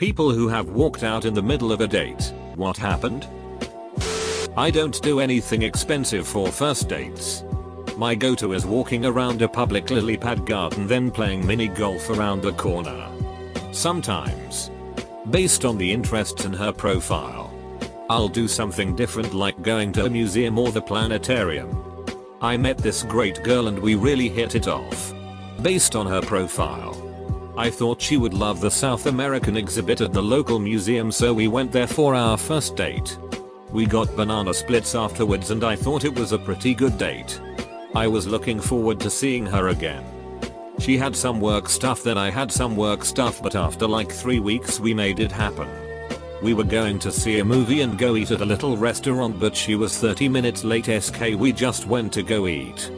People who have walked out in the middle of a date. What happened? I don't do anything expensive for first dates. My go-to is walking around a public lily pad garden then playing mini golf around the corner. Sometimes, based on the interests in her profile, I'll do something different like going to a museum or the planetarium. I met this great girl and we really hit it off. Based on her profile, I thought she would love the South American exhibit at the local museum, so we went there for our first date. We got banana splits afterwards and I thought it was a pretty good date. I was looking forward to seeing her again. She had some work stuff, then I had some work stuff, but after like 3 weeks we made it happen. We were going to see a movie and go eat at a little restaurant, but she was 30 minutes late. We just went to go eat.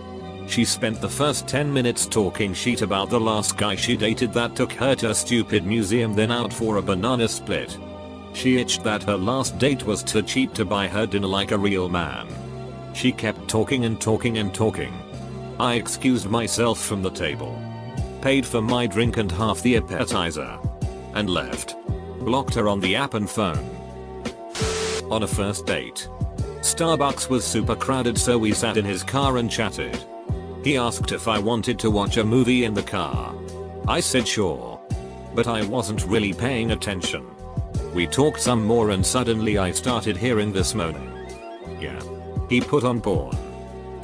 She spent the first 10 minutes talking shit about the last guy she dated that took her to a stupid museum then out for a banana split. She itched that her last date was too cheap to buy her dinner like a real man. She kept talking and talking and talking. I excused myself from the table, paid for my drink and half the appetizer, and left. Blocked her on the app and phone. On a first date, Starbucks was super crowded, so we sat in his car and chatted. He asked if I wanted to watch a movie in the car. I said sure, but I wasn't really paying attention. We talked some more and suddenly I started hearing this moaning. Yeah. He put on porn.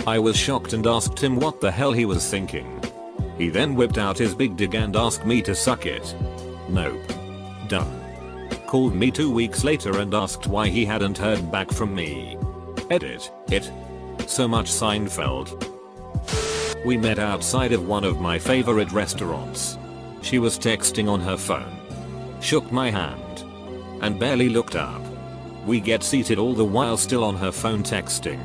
I was shocked and asked him what the hell he was thinking. He then whipped out his big dick and asked me to suck it. Nope. Done. Called me 2 weeks later and asked why he hadn't heard back from me. Edit. It. So much Seinfeld. We met outside of one of my favorite restaurants. She was texting on her phone, shook my hand, and barely looked up. We get seated all the while still on her phone texting.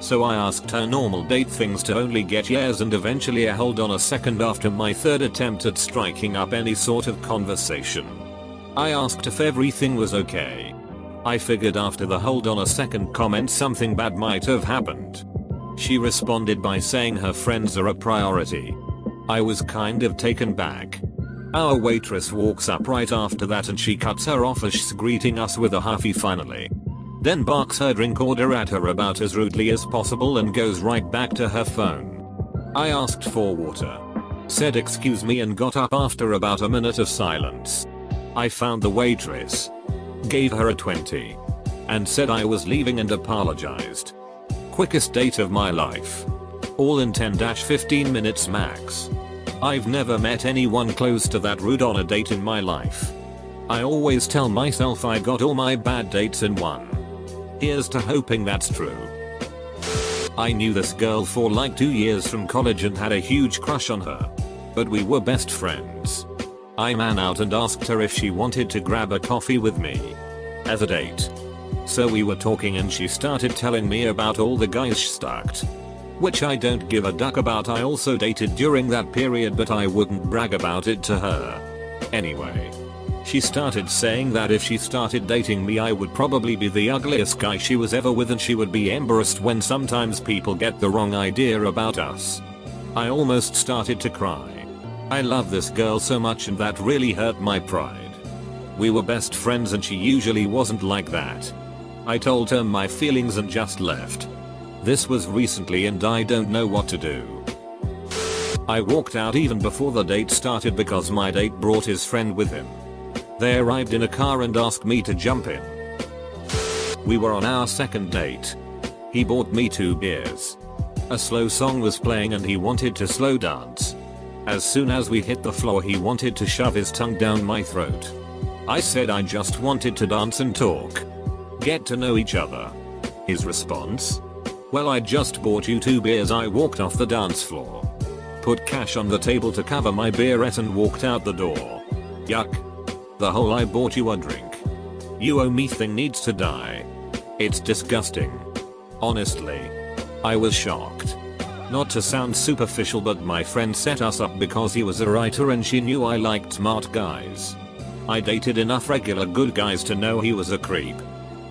So I asked her normal date things to only get yes and eventually a hold on a second after my third attempt at striking up any sort of conversation. I asked if everything was okay. I figured after the hold on a second comment something bad might have happened. She responded by saying her friends are a priority. I was kind of taken back. Our waitress walks up right after that and she cuts her off as she's greeting us with a huffy finally. Then barks her drink order at her about as rudely as possible and goes right back to her phone. I asked for water, said excuse me and got up after about a minute of silence. I found the waitress, gave her a 20, and said I was leaving and apologized. Quickest date of my life. All in 10-15 minutes max. I've never met anyone close to that rude on a date in my life. I always tell myself I got all my bad dates in one. Here's to hoping that's true. I knew this girl for like 2 years from college and had a huge crush on her. But we were best friends. I ran out and asked her if she wanted to grab a coffee with me as a date. So we were talking and she started telling me about all the guys she stalked. Which I don't give a duck about. I also dated during that period, but I wouldn't brag about it to her. Anyway, she started saying that if she started dating me I would probably be the ugliest guy she was ever with and she would be embarrassed when sometimes people get the wrong idea about us. I almost started to cry. I love this girl so much and that really hurt my pride. We were best friends and she usually wasn't like that. I told her my feelings and just left. This was recently and I don't know what to do. I walked out even before the date started because my date brought his friend with him. They arrived in a car and asked me to jump in. We were on our second date. He bought me 2 beers. A slow song was playing and he wanted to slow dance. As soon as we hit the floor he wanted to shove his tongue down my throat. I said I just wanted to dance and talk. Get to know each other. His response? Well, I just bought you 2 beers. I walked off the dance floor, put cash on the table to cover my beerette and walked out the door. Yuck. The whole I bought you a drink, you owe me thing needs to die. It's disgusting. Honestly, I was shocked. Not to sound superficial, but my friend set us up because he was a writer and she knew I liked smart guys. I dated enough regular good guys to know he was a creep.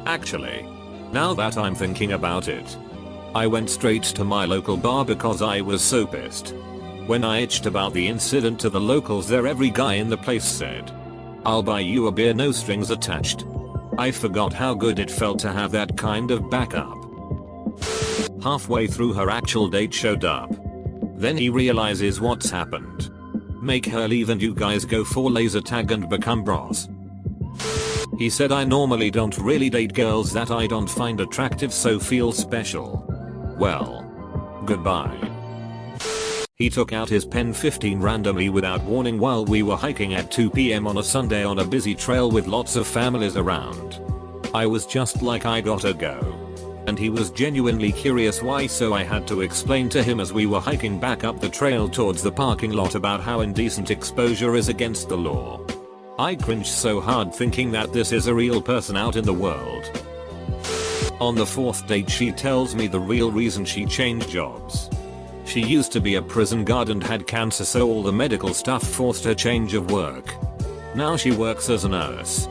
Actually, now that I'm thinking about it, I went straight to my local bar because I was so pissed. When I itched about the incident to the locals there, every guy in the place said, I'll buy you a beer, no strings attached. I forgot how good it felt to have that kind of backup. Halfway through, her actual date showed up. Then he realizes what's happened. Make her leave and you guys go for laser tag and become bros. He said, I normally don't really date girls that I don't find attractive, so feel special. Well, goodbye. He took out his pen 15 randomly without warning while we were hiking at 2 PM on a Sunday on a busy trail with lots of families around. I was just like, I gotta go. And he was genuinely curious why, so I had to explain to him as we were hiking back up the trail towards the parking lot about how indecent exposure is against the law. I cringed so hard thinking that this is a real person out in the world. On the 4th date, she tells me the real reason she changed jobs. She used to be a prison guard and had cancer, so all the medical stuff forced her change of work. Now she works as a nurse.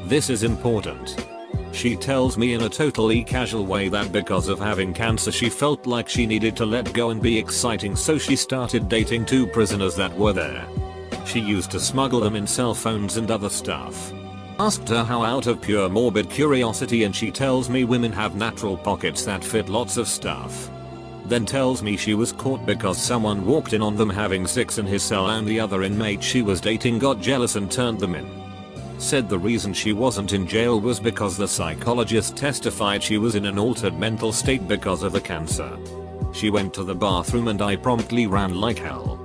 This is important. She tells me in a totally casual way that because of having cancer she felt like she needed to let go and be exciting, so she started dating 2 prisoners that were there. She used to smuggle them in cell phones and other stuff. Asked her how out of pure morbid curiosity, and she tells me women have natural pockets that fit lots of stuff. Then tells me she was caught because someone walked in on them having sex in his cell and the other inmate she was dating got jealous and turned them in. Said the reason she wasn't in jail was because the psychologist testified she was in an altered mental state because of the cancer. She went to the bathroom and I promptly ran like hell.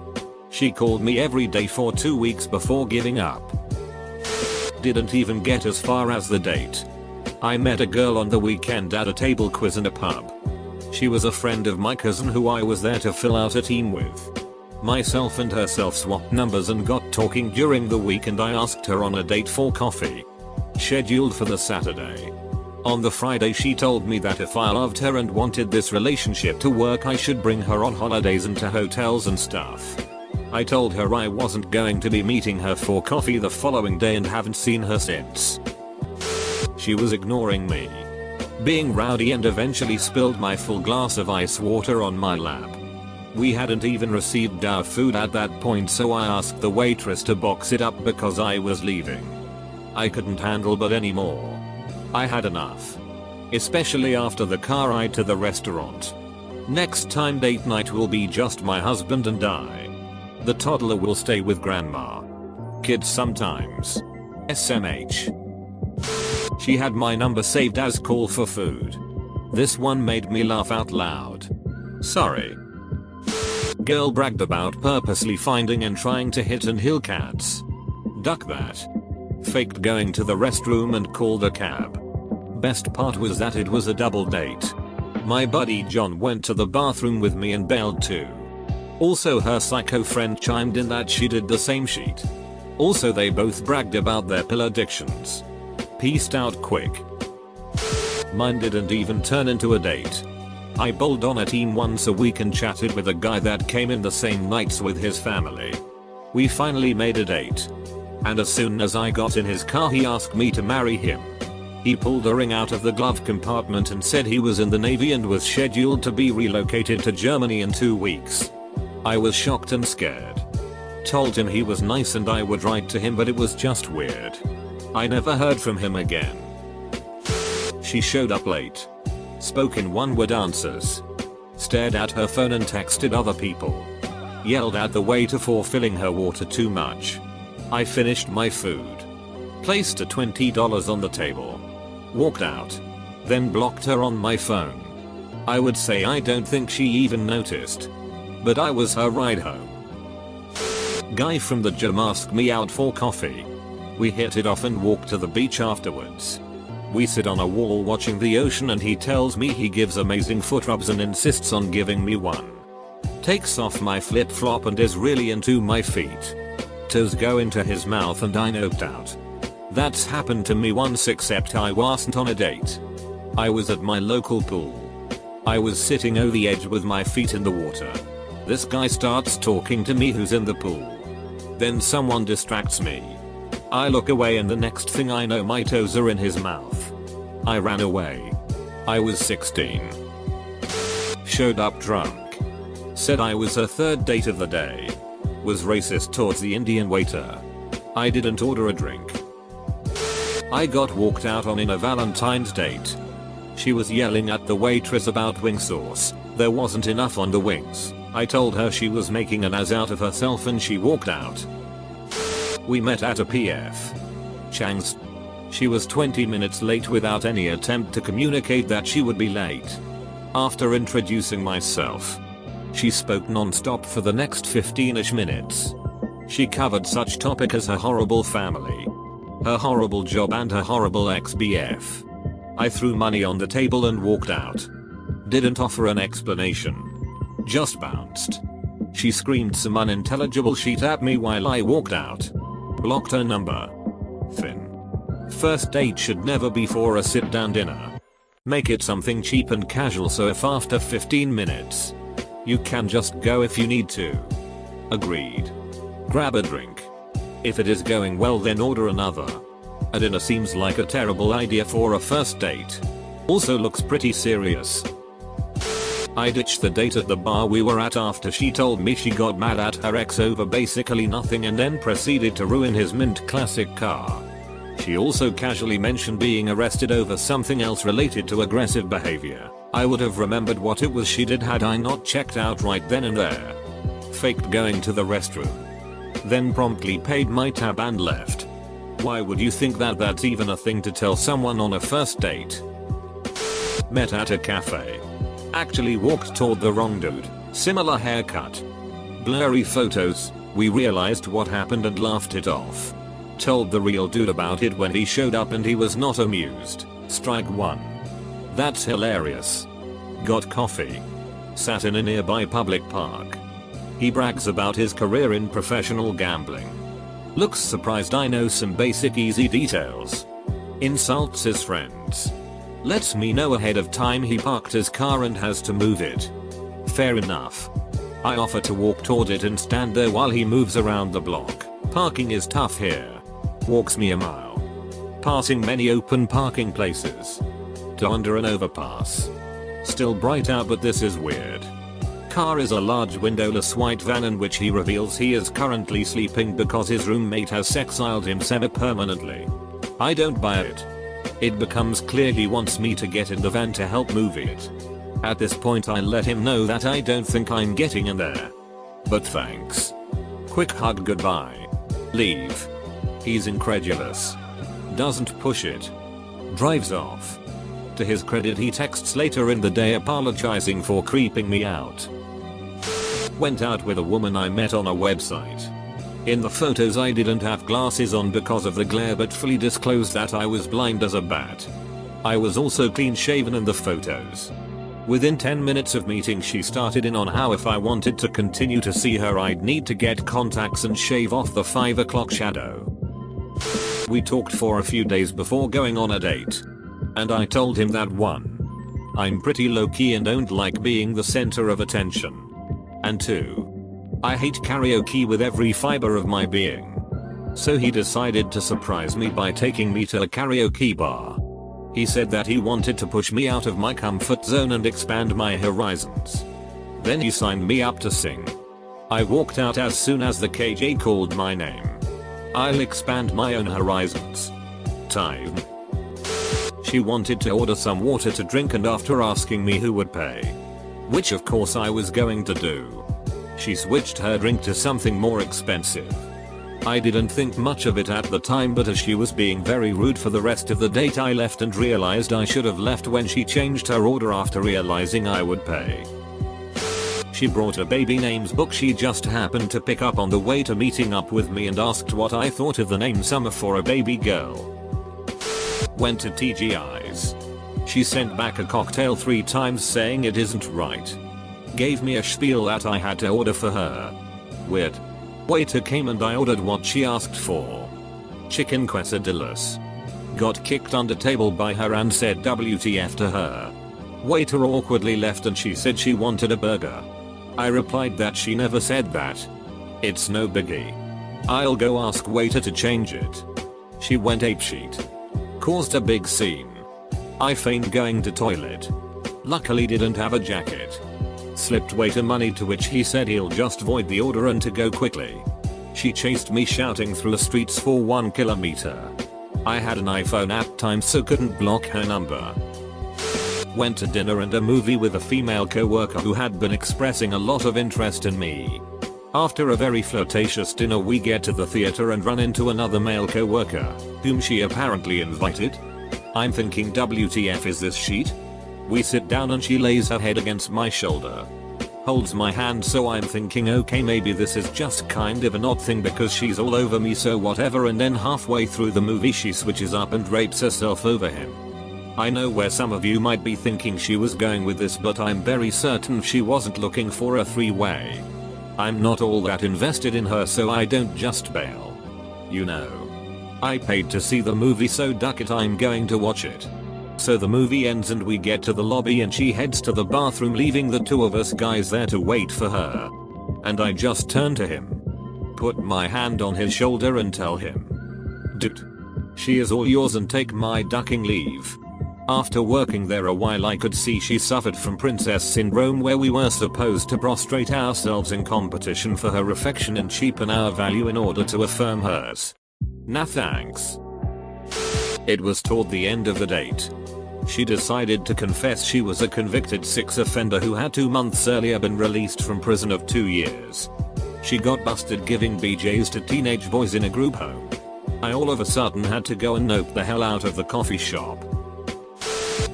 She called me every day for 2 weeks before giving up. Didn't even get as far as the date. I met a girl on the weekend at a table quiz in a pub. She was a friend of my cousin who I was there to fill out a team with. Myself and herself swapped numbers and got talking during the week, and I asked her on a date for coffee. Scheduled for the Saturday. On the Friday she told me that if I loved her and wanted this relationship to work, I should bring her on holidays and to hotels and stuff. I told her I wasn't going to be meeting her for coffee the following day and haven't seen her since. She was ignoring me, being rowdy, and eventually spilled my full glass of ice water on my lap. We hadn't even received our food at that point, so I asked the waitress to box it up because I was leaving. I couldn't handle but anymore. I had enough. Especially after the car ride to the restaurant. Next time date night will be just my husband and I. The toddler will stay with grandma. Kids sometimes. SMH. She had my number saved as call for food. This one made me laugh out loud. Sorry. Girl bragged about purposely finding and trying to hit and hill cats. Duck that. Faked going to the restroom and called a cab. Best part was that it was a double date. My buddy John went to the bathroom with me and bailed too. Also her psycho friend chimed in that she did the same sheet. Also they both bragged about their pill addictions. Peaced out quick. Mine didn't even turn into a date. I bowled on a team once a week and chatted with a guy that came in the same nights with his family. We finally made a date. And as soon as I got in his car he asked me to marry him. He pulled a ring out of the glove compartment and said he was in the Navy and was scheduled to be relocated to Germany in 2 weeks. I was shocked and scared. Told him he was nice and I would write to him, but it was just weird. I never heard from him again. She showed up late. Spoke in one-word answers. Stared at her phone and texted other people. Yelled at the waiter for filling her water too much. I finished my food. Placed a $20 on the table. Walked out. Then blocked her on my phone. I would say I don't think she even noticed. But I was her ride home. Guy from the gym asked me out for coffee. We hit it off and walked to the beach afterwards. We sit on a wall watching the ocean and he tells me he gives amazing foot rubs and insists on giving me one. Takes off my flip flop and is really into my feet. Toes go into his mouth and I noped out. That's happened to me once, except I wasn't on a date. I was at my local pool. I was sitting over the edge with my feet in the water. This guy starts talking to me who's in the pool. Then someone distracts me. I look away and the next thing I know my toes are in his mouth. I ran away. I was 16. Showed up drunk. Said I was her third date of the day. Was racist towards the Indian waiter. I didn't order a drink. I got walked out on in a Valentine's date. She was yelling at the waitress about wing sauce. There wasn't enough on the wings. I told her she was making an ass out of herself and she walked out. We met at a PF Chang's. She was 20 minutes late without any attempt to communicate that she would be late. After introducing myself, she spoke non-stop for the next 15ish minutes. She covered such topic as her horrible family, her horrible job and her horrible ex-BF. I threw money on the table and walked out. Didn't offer an explanation. Just bounced. She screamed some unintelligible shit at me while I walked out. Blocked her number. Finn. First date should never be for a sit-down dinner. Make it something cheap and casual so if after 15 minutes, you can just go if you need to. Agreed. Grab a drink. If it is going well then order another. A dinner seems like a terrible idea for a first date. Also looks pretty serious. I ditched the date at the bar we were at after she told me she got mad at her ex over basically nothing and then proceeded to ruin his mint classic car. She also casually mentioned being arrested over something else related to aggressive behavior. I would have remembered what it was she did had I not checked out right then and there. Faked going to the restroom. Then promptly paid my tab and left. Why would you think that that's even a thing to tell someone on a first date? Met at a cafe. Actually walked toward the wrong dude. Similar haircut. Blurry photos. We realized what happened and laughed it off. Told the real dude about it when he showed up and he was not amused. Strike one. That's hilarious. Got coffee. Sat in a nearby public park. He brags about his career in professional gambling. Looks surprised I know some basic easy details. Insults his friends. Lets me know ahead of time he parked his car and has to move it. Fair enough. I offer to walk toward it and stand there while he moves around the block. Parking is tough here. Walks me a mile. Passing many open parking places. To under an overpass. Still bright out but this is weird. Car is a large windowless white van in which he reveals he is currently sleeping because his roommate has sexiled him semi-permanently. I don't buy it. It becomes clear he wants me to get in the van to help move it. At this point I let him know that I don't think I'm getting in there. But thanks. Quick hug goodbye. Leave. He's incredulous. Doesn't push it. Drives off. To his credit he texts later in the day apologizing for creeping me out. Went out with a woman I met on a website. In the photos I didn't have glasses on because of the glare but fully disclosed that I was blind as a bat. I was also clean shaven in the photos. Within 10 minutes of meeting she started in on how if I wanted to continue to see her I'd need to get contacts and shave off the 5 o'clock shadow. We talked for a few days before going on a date. And I told him that 1. I'm pretty low-key and don't like being the center of attention. And 2. I hate karaoke with every fiber of my being. So he decided to surprise me by taking me to a karaoke bar. He said that he wanted to push me out of my comfort zone and expand my horizons. Then he signed me up to sing. I walked out as soon as the KJ called my name. I'll expand my own horizons. Time. She wanted to order some water to drink and after asking me who would pay. Which of course I was going to do. She switched her drink to something more expensive. I didn't think much of it at the time but as she was being very rude for the rest of the date I left and realized I should have left when she changed her order after realizing I would pay. She brought a baby names book she just happened to pick up on the way to meeting up with me and asked what I thought of the name Summer for a baby girl. Went to TGI's. She sent back a cocktail 3 times saying it isn't right. Gave me a spiel that I had to order for her. Weird. Waiter came and I ordered what she asked for. Chicken quesadillas. Got kicked under table by her and said WTF to her. Waiter awkwardly left and she said she wanted a burger. I replied that she never said that. It's no biggie. I'll go ask waiter to change it. She went apeshit. Caused a big scene. I feigned going to toilet. Luckily didn't have a jacket. Slipped waiter money to which he said he'll just void the order and to go quickly. She chased me shouting through the streets for 1 kilometer. I had an iPhone at time so couldn't block her number. Went to dinner and a movie with a female coworker who had been expressing a lot of interest in me. After a very flirtatious dinner we get to the theater and run into another male coworker, whom she apparently invited. I'm thinking WTF is this sheet? We sit down and she lays her head against my shoulder. Holds my hand so I'm thinking okay maybe this is just kind of an odd thing because she's all over me so whatever and then halfway through the movie she switches up and rapes herself over him. I know where some of you might be thinking she was going with this but I'm very certain she wasn't looking for a three-way. I'm not all that invested in her so I don't just bail. You know. I paid to see the movie so duck it I'm going to watch it. So the movie ends and we get to the lobby and she heads to the bathroom leaving the two of us guys there to wait for her. And I just turn to him. Put my hand on his shoulder and tell him. Dude. She is all yours and take my ducking leave. After working there a while I could see she suffered from princess syndrome where we were supposed to prostrate ourselves in competition for her affection and cheapen our value in order to affirm hers. Nah thanks. It was toward the end of the date. She decided to confess she was a convicted sex offender who had 2 months earlier been released from prison of 2 years. She got busted giving BJs to teenage boys in a group home. I all of a sudden had to go and nope the hell out of the coffee shop.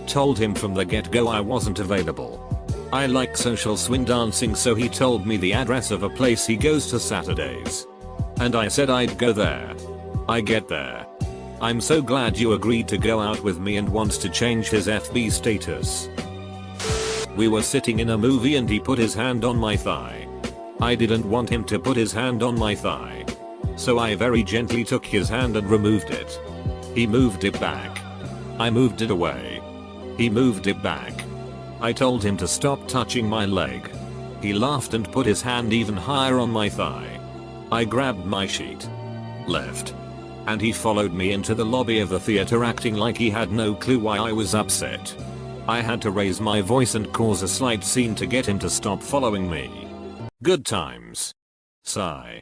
Told him from the get-go I wasn't available. I like social swing dancing so he told me the address of a place he goes to Saturdays. And I said I'd go there. I get there. I'm so glad you agreed to go out with me and wants to change his FB status. We were sitting in a movie and he put his hand on my thigh. I didn't want him to put his hand on my thigh. So I very gently took his hand and removed it. He moved it back. I moved it away. He moved it back. I told him to stop touching my leg. He laughed and put his hand even higher on my thigh. I grabbed my sheet. Left. And he followed me into the lobby of the theater acting like he had no clue why I was upset. I had to raise my voice and cause a slight scene to get him to stop following me. Good times. Sigh.